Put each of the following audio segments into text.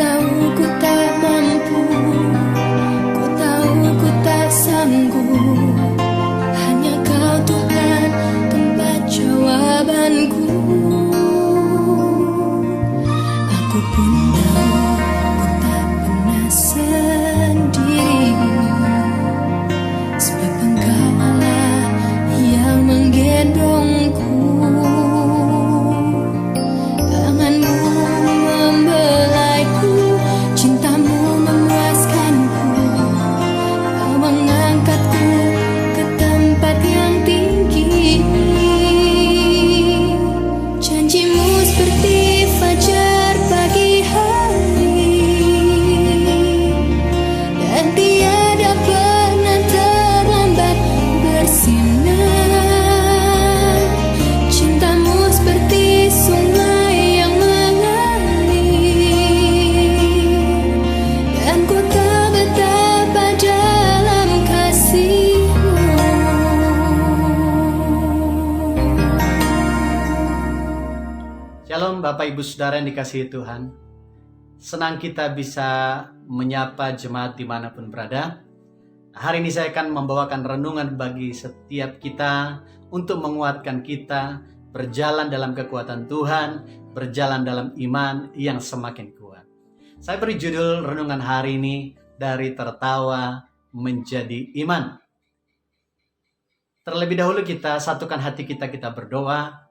tahu ku tak mampu, ku tahu ku tak sanggup. Hanya Kau Tuhan tempat jawabanku. Aku pun tahu ku tak pernah sendiri, sebab Engkau Allah yang menggendongku. Tanganmu membelaiku, cintamu memuaskanku. Kau mengangkatku ke tempat yang tinggi. Janjimu seperti fajar pagi hari, dan tiada pernah terlambat bersinar. Cintamu seperti sungai yang mengalir, dan ku tak betapa dalam kasih-Mu. Shalom Bapak Ibu Saudara yang dikasihi Tuhan. Senang kita bisa menyapa jemaat dimanapun berada. Hari ini saya akan membawakan renungan bagi setiap kita untuk menguatkan kita berjalan dalam kekuatan Tuhan, berjalan dalam iman yang semakin kuat. Saya beri judul renungan hari ini, dari tertawa menjadi iman. Terlebih dahulu kita satukan hati kita berdoa.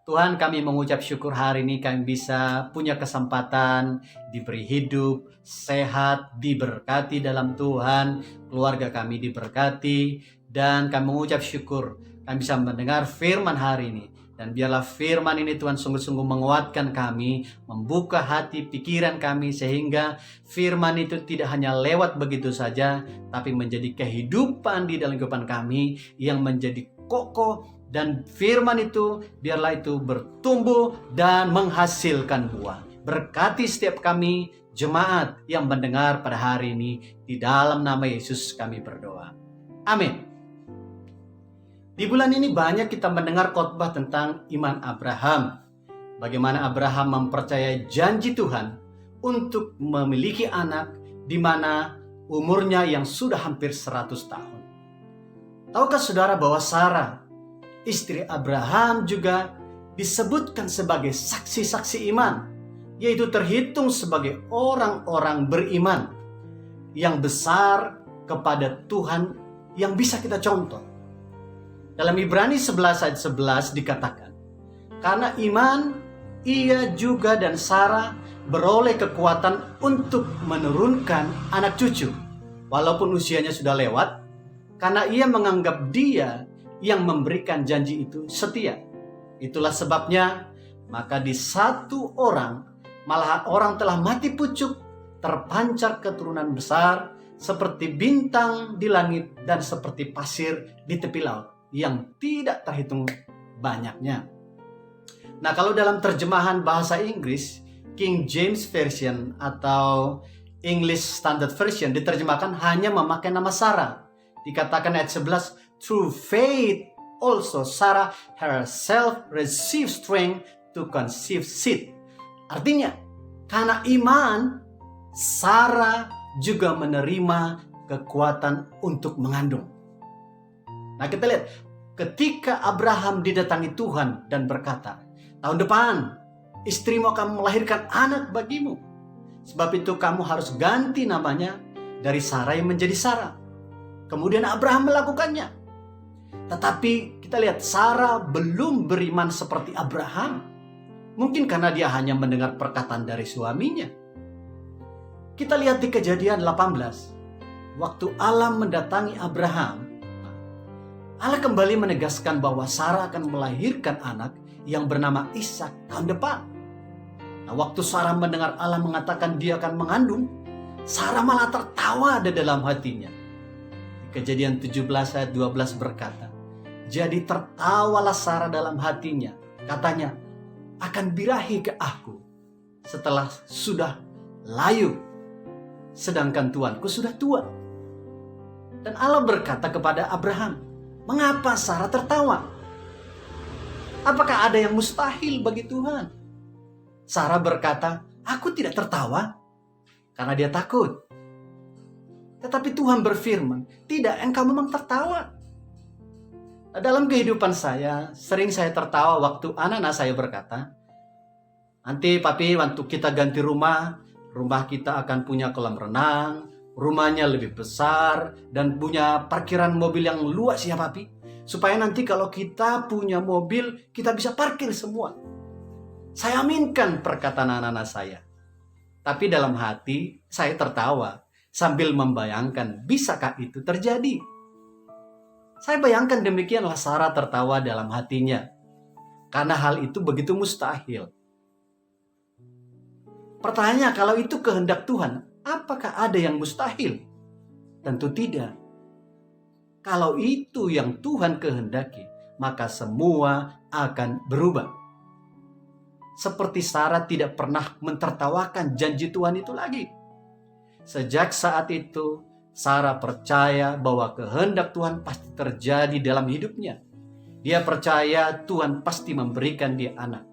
Tuhan, kami mengucap syukur hari ini kami bisa punya kesempatan diberi hidup, sehat, diberkati dalam Tuhan, keluarga kami diberkati, dan kami mengucap syukur kami bisa mendengar firman hari ini. Dan biarlah firman ini Tuhan sungguh-sungguh menguatkan kami, membuka hati pikiran kami, sehingga firman itu tidak hanya lewat begitu saja, tapi menjadi kehidupan di dalam kehidupan kami yang menjadi kokoh. Dan firman itu biarlah itu bertumbuh dan menghasilkan buah. Berkati setiap kami jemaat yang mendengar pada hari ini. Di dalam nama Yesus kami berdoa. Amin. Di bulan ini banyak kita mendengar khotbah tentang iman Abraham. Bagaimana Abraham mempercayai janji Tuhan untuk memiliki anak di mana umurnya yang sudah hampir 100 tahun. Tahukah saudara bahwa Sarah, istri Abraham, juga disebutkan sebagai saksi-saksi iman, yaitu terhitung sebagai orang-orang beriman yang besar kepada Tuhan yang bisa kita contoh. Dalam Ibrani 11 ayat 11 dikatakan, karena iman ia juga dan Sarah beroleh kekuatan untuk menurunkan anak cucu, walaupun usianya sudah lewat, karena ia menganggap Dia yang memberikan janji itu setia. Itulah sebabnya maka di satu orang malah orang telah mati pucuk, terpancar keturunan besar seperti bintang di langit dan seperti pasir di tepi laut yang tidak terhitung banyaknya. Nah, kalau dalam terjemahan bahasa Inggris King James Version atau English Standard Version diterjemahkan hanya memakai nama Sarah. Dikatakan ayat 11, through faith also Sarah herself received strength to conceive seed. Artinya, karena iman, Sarah juga menerima kekuatan untuk mengandung. Nah, kita lihat, ketika Abraham didatangi Tuhan dan berkata, tahun depan istrimu akan melahirkan anak bagimu. Sebab itu kamu harus ganti namanya dari Sarai menjadi Sarah. Kemudian Abraham melakukannya. Tetapi kita lihat Sarah belum beriman seperti Abraham. Mungkin karena dia hanya mendengar perkataan dari suaminya. Kita lihat di Kejadian 18. Waktu Allah mendatangi Abraham, Allah kembali menegaskan bahwa Sarah akan melahirkan anak yang bernama Ishak tahun depan. Nah, waktu Sarah mendengar Allah mengatakan dia akan mengandung, Sarah malah tertawa di dalam hatinya. Kejadian 17 ayat 12 berkata, jadi tertawalah Sarah dalam hatinya. Katanya, akan birahi ke aku setelah sudah layu, sedangkan tuanku sudah tua. Dan Allah berkata kepada Abraham, mengapa Sarah tertawa? Apakah ada yang mustahil bagi Tuhan? Sarah berkata, aku tidak tertawa, karena dia takut. Tetapi Tuhan berfirman, tidak, engkau memang tertawa. Nah, dalam kehidupan saya, sering saya tertawa waktu anak-anak saya berkata, nanti papi, waktu kita ganti rumah kita akan punya kolam renang, rumahnya lebih besar, dan punya parkiran mobil yang luas ya papi. Supaya nanti kalau kita punya mobil, kita bisa parkir semua. Saya aminkan perkataan anak-anak saya. Tapi dalam hati, saya tertawa sambil membayangkan, bisakah itu terjadi? Saya bayangkan demikianlah Sarah tertawa dalam hatinya. Karena hal itu begitu mustahil. Pertanyaannya, kalau itu kehendak Tuhan, apakah ada yang mustahil? Tentu tidak. Kalau itu yang Tuhan kehendaki, maka semua akan berubah. Seperti Sarah tidak pernah mentertawakan janji Tuhan itu lagi. Sejak saat itu, Sarah percaya bahwa kehendak Tuhan pasti terjadi dalam hidupnya. Dia percaya Tuhan pasti memberikan dia anak.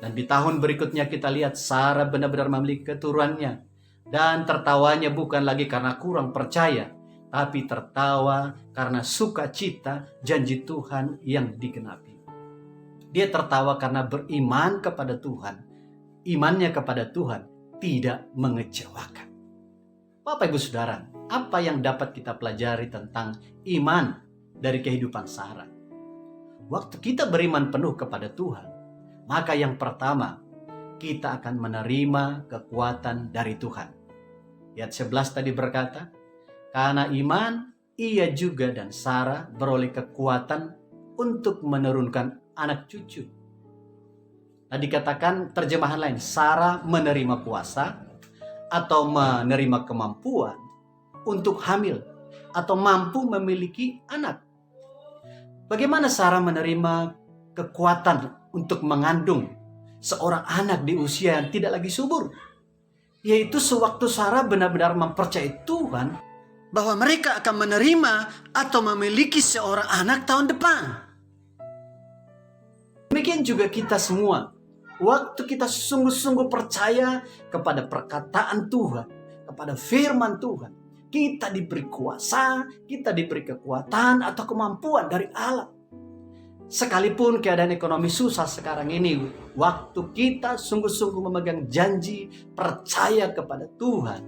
Dan di tahun berikutnya kita lihat Sarah benar-benar memiliki keturunannya. Dan tertawanya bukan lagi karena kurang percaya, tapi tertawa karena sukacita janji Tuhan yang digenapi. Dia tertawa karena beriman kepada Tuhan. Imannya kepada Tuhan tidak mengecewakan. Bapak Ibu Saudara, apa yang dapat kita pelajari tentang iman dari kehidupan Sarah? Waktu kita beriman penuh kepada Tuhan, maka yang pertama, kita akan menerima kekuatan dari Tuhan. Ayat 11 tadi berkata, karena iman, ia juga dan Sarah beroleh kekuatan untuk menurunkan anak cucu. Nah, dikatakan terjemahan lain, Sarah menerima kuasa atau menerima kemampuan untuk hamil atau mampu memiliki anak. Bagaimana Sarah menerima kekuatan untuk mengandung seorang anak di usia yang tidak lagi subur? Yaitu sewaktu Sarah benar-benar mempercayai Tuhan bahwa mereka akan menerima atau memiliki seorang anak tahun depan. Demikian juga kita semua. Waktu kita sungguh-sungguh percaya kepada perkataan Tuhan, kepada firman Tuhan, kita diberi kuasa, kita diberi kekuatan atau kemampuan dari Allah. Sekalipun keadaan ekonomi susah sekarang ini, waktu kita sungguh-sungguh memegang janji, percaya kepada Tuhan,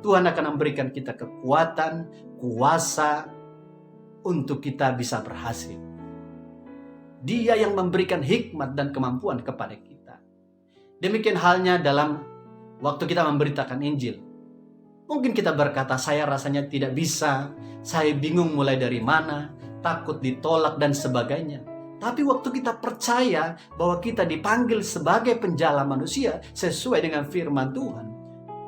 Tuhan akan memberikan kita kekuatan, kuasa untuk kita bisa berhasil. Dia yang memberikan hikmat dan kemampuan kepada kita. Demikian halnya dalam waktu kita memberitakan Injil. Mungkin kita berkata, saya rasanya tidak bisa, saya bingung mulai dari mana, takut ditolak dan sebagainya. Tapi waktu kita percaya bahwa kita dipanggil sebagai penjala manusia sesuai dengan firman Tuhan,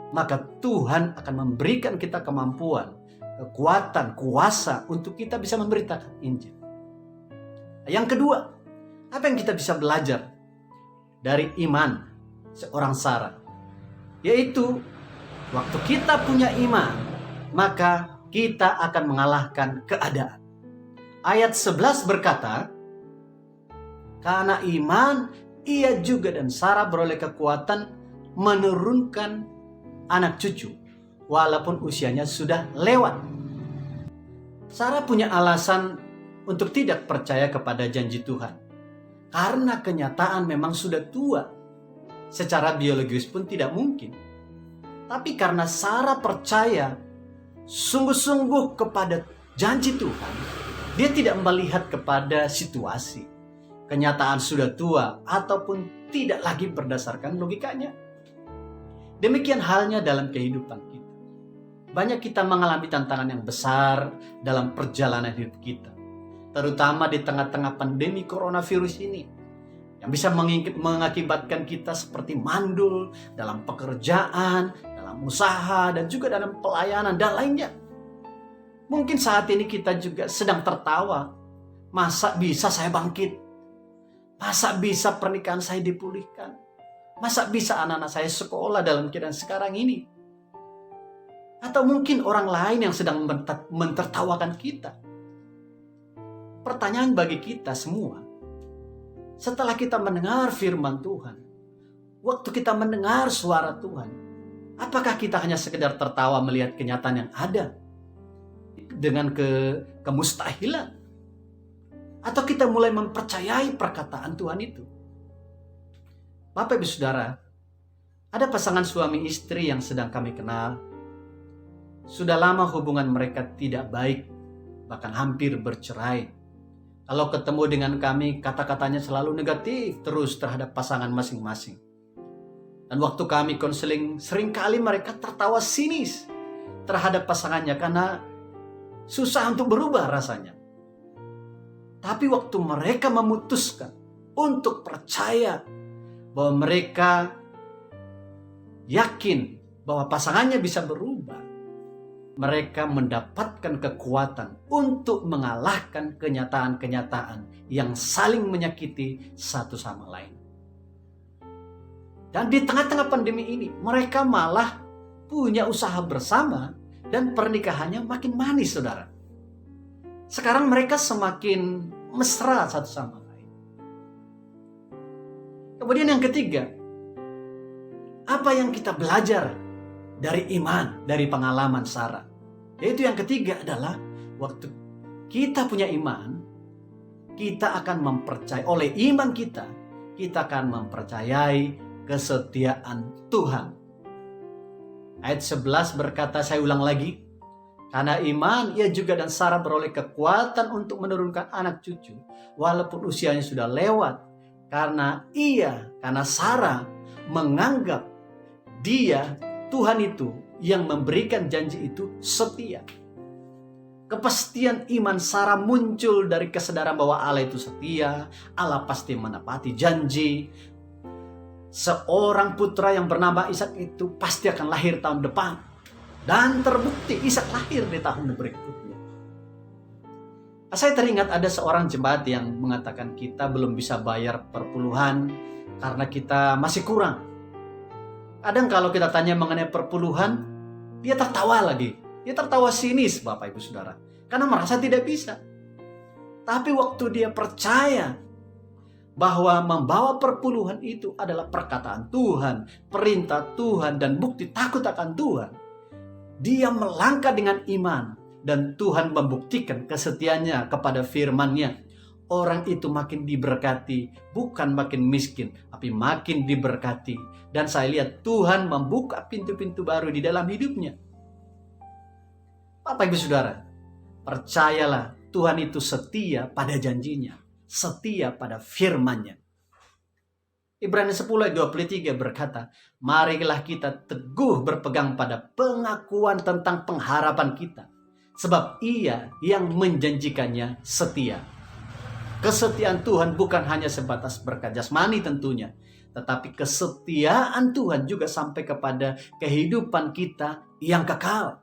maka Tuhan akan memberikan kita kemampuan, kekuatan, kuasa untuk kita bisa memberitakan Injil. Yang kedua, apa yang kita bisa belajar dari iman seorang Sarah? Yaitu, waktu kita punya iman, maka kita akan mengalahkan keadaan. Ayat 11 berkata, karena iman, ia juga dan Sarah beroleh kekuatan menurunkan anak cucu, walaupun usianya sudah lewat. Sarah punya alasan untuk tidak percaya kepada janji Tuhan. Karena kenyataan memang sudah tua. Secara biologis pun tidak mungkin. Tapi karena Sarah percaya sungguh-sungguh kepada janji Tuhan, dia tidak melihat kepada situasi. Kenyataan sudah tua ataupun tidak lagi berdasarkan logikanya. Demikian halnya dalam kehidupan kita. Banyak kita mengalami tantangan yang besar dalam perjalanan hidup kita. Terutama di tengah-tengah pandemi coronavirus ini, yang bisa mengakibatkan kita seperti mandul dalam pekerjaan, dalam usaha, dan juga dalam pelayanan dan lainnya. Mungkin saat ini kita juga sedang tertawa. Masa bisa saya bangkit? Masa bisa pernikahan saya dipulihkan? Masa bisa anak-anak saya sekolah dalam keadaan sekarang ini? Atau mungkin orang lain yang sedang mentertawakan kita. Pertanyaan bagi kita semua, setelah kita mendengar firman Tuhan, waktu kita mendengar suara Tuhan, Apakah kita hanya sekedar tertawa melihat kenyataan yang ada dengan kemustahilan? Atau kita mulai mempercayai perkataan Tuhan itu? Bapak Ibu Saudara, ada pasangan suami istri yang sedang kami kenal. Sudah lama hubungan mereka tidak baik, bahkan hampir bercerai. Kalau ketemu dengan kami, kata-katanya selalu negatif terus terhadap pasangan masing-masing. Dan waktu kami konseling, seringkali mereka tertawa sinis terhadap pasangannya karena susah untuk berubah rasanya. Tapi waktu mereka memutuskan untuk percaya bahwa mereka yakin bahwa pasangannya bisa berubah, mereka mendapatkan kekuatan untuk mengalahkan kenyataan-kenyataan yang saling menyakiti satu sama lain. Dan di tengah-tengah pandemi ini, mereka malah punya usaha bersama dan pernikahannya makin manis, saudara. Sekarang mereka semakin mesra satu sama lain. Kemudian yang ketiga, apa yang kita belajar dari iman, dari pengalaman Sarah? Yaitu yang ketiga adalah waktu kita punya iman, kita akan mempercayai, oleh iman kita akan mempercayai kesetiaan Tuhan. Ayat 11 berkata, saya ulang lagi, karena iman ia juga dan Sarah beroleh kekuatan untuk menurunkan anak cucu walaupun usianya sudah lewat, karena Sarah menganggap Tuhan itu yang memberikan janji itu setia. Kepastian iman Sarah muncul dari kesadaran bahwa Allah itu setia, Allah pasti menepati janji. Seorang putra yang bernama Ishak itu pasti akan lahir tahun depan. Dan terbukti Ishak lahir di tahun berikutnya. Saya teringat ada seorang jemaat yang mengatakan kita belum bisa bayar perpuluhan karena kita masih kurang. Kadang kalau kita tanya mengenai perpuluhan, dia tertawa lagi. Dia tertawa sinis, Bapak Ibu Saudara. Karena merasa tidak bisa. Tapi waktu dia percaya bahwa membawa perpuluhan itu adalah perkataan Tuhan, perintah Tuhan, dan bukti takut akan Tuhan, dia melangkah dengan iman. Dan Tuhan membuktikan kesetiaannya kepada firman-Nya. Orang itu makin diberkati, bukan makin miskin, tapi makin diberkati. Dan saya lihat Tuhan membuka pintu-pintu baru di dalam hidupnya. Bapak Ibu Saudara, percayalah Tuhan itu setia pada janjinya, setia pada firman-Nya. Ibrani 10 ayat 23 berkata, marilah kita teguh berpegang pada pengakuan tentang pengharapan kita. Sebab Ia yang menjanjikannya setia. Kesetiaan Tuhan bukan hanya sebatas berkat jasmani tentunya, tetapi kesetiaan Tuhan juga sampai kepada kehidupan kita yang kekal.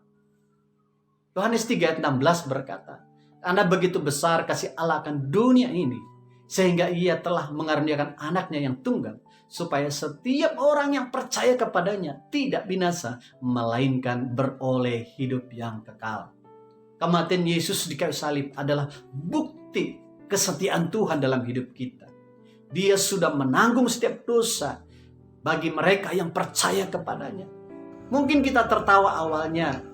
Yohanes 3 ayat 16 berkata, karena begitu besar kasih Allah akan dunia ini, sehingga Ia telah mengaruniakan anaknya yang tunggal, supaya setiap orang yang percaya kepadanya tidak binasa, melainkan beroleh hidup yang kekal. Kematian Yesus di kayu salib adalah bukti kesetiaan Tuhan dalam hidup kita. Dia sudah menanggung setiap dosa bagi mereka yang percaya kepadanya. Mungkin kita tertawa awalnya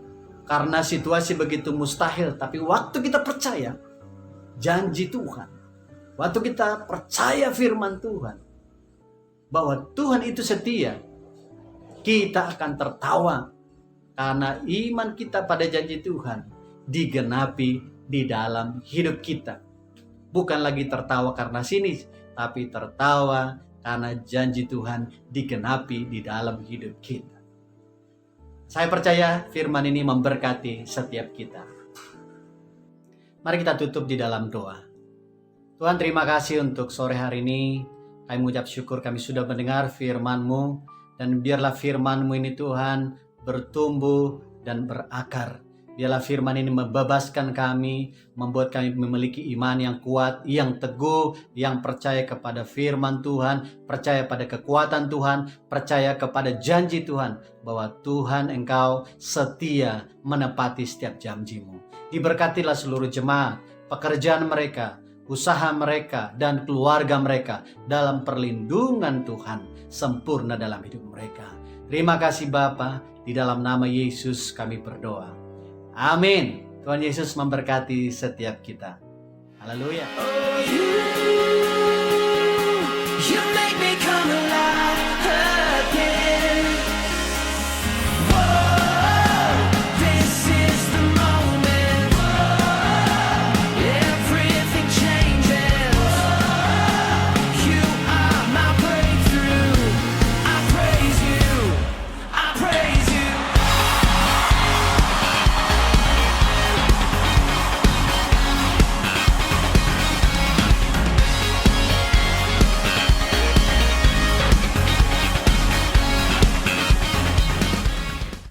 karena situasi begitu mustahil, tapi waktu kita percaya janji Tuhan, waktu kita percaya firman Tuhan, bahwa Tuhan itu setia, kita akan tertawa karena iman kita pada janji Tuhan digenapi di dalam hidup kita. Bukan lagi tertawa karena sinis, tapi tertawa karena janji Tuhan digenapi di dalam hidup kita. Saya percaya firman ini memberkati setiap kita. Mari kita tutup di dalam doa. Tuhan, terima kasih untuk sore hari ini. Kami mengucap syukur kami sudah mendengar firman-Mu. Dan biarlah firman-Mu ini Tuhan bertumbuh dan berakar. Biarlah firman ini membebaskan kami, membuat kami memiliki iman yang kuat, yang teguh, yang percaya kepada firman Tuhan, percaya pada kekuatan Tuhan, percaya kepada janji Tuhan, bahwa Tuhan Engkau setia menepati setiap janji-Mu. Diberkatilah seluruh jemaat, pekerjaan mereka, usaha mereka, dan keluarga mereka dalam perlindungan Tuhan sempurna dalam hidup mereka. Terima kasih Bapa, di dalam nama Yesus kami berdoa. Amin. Tuhan Yesus memberkati setiap kita. Haleluya. You make me come alive.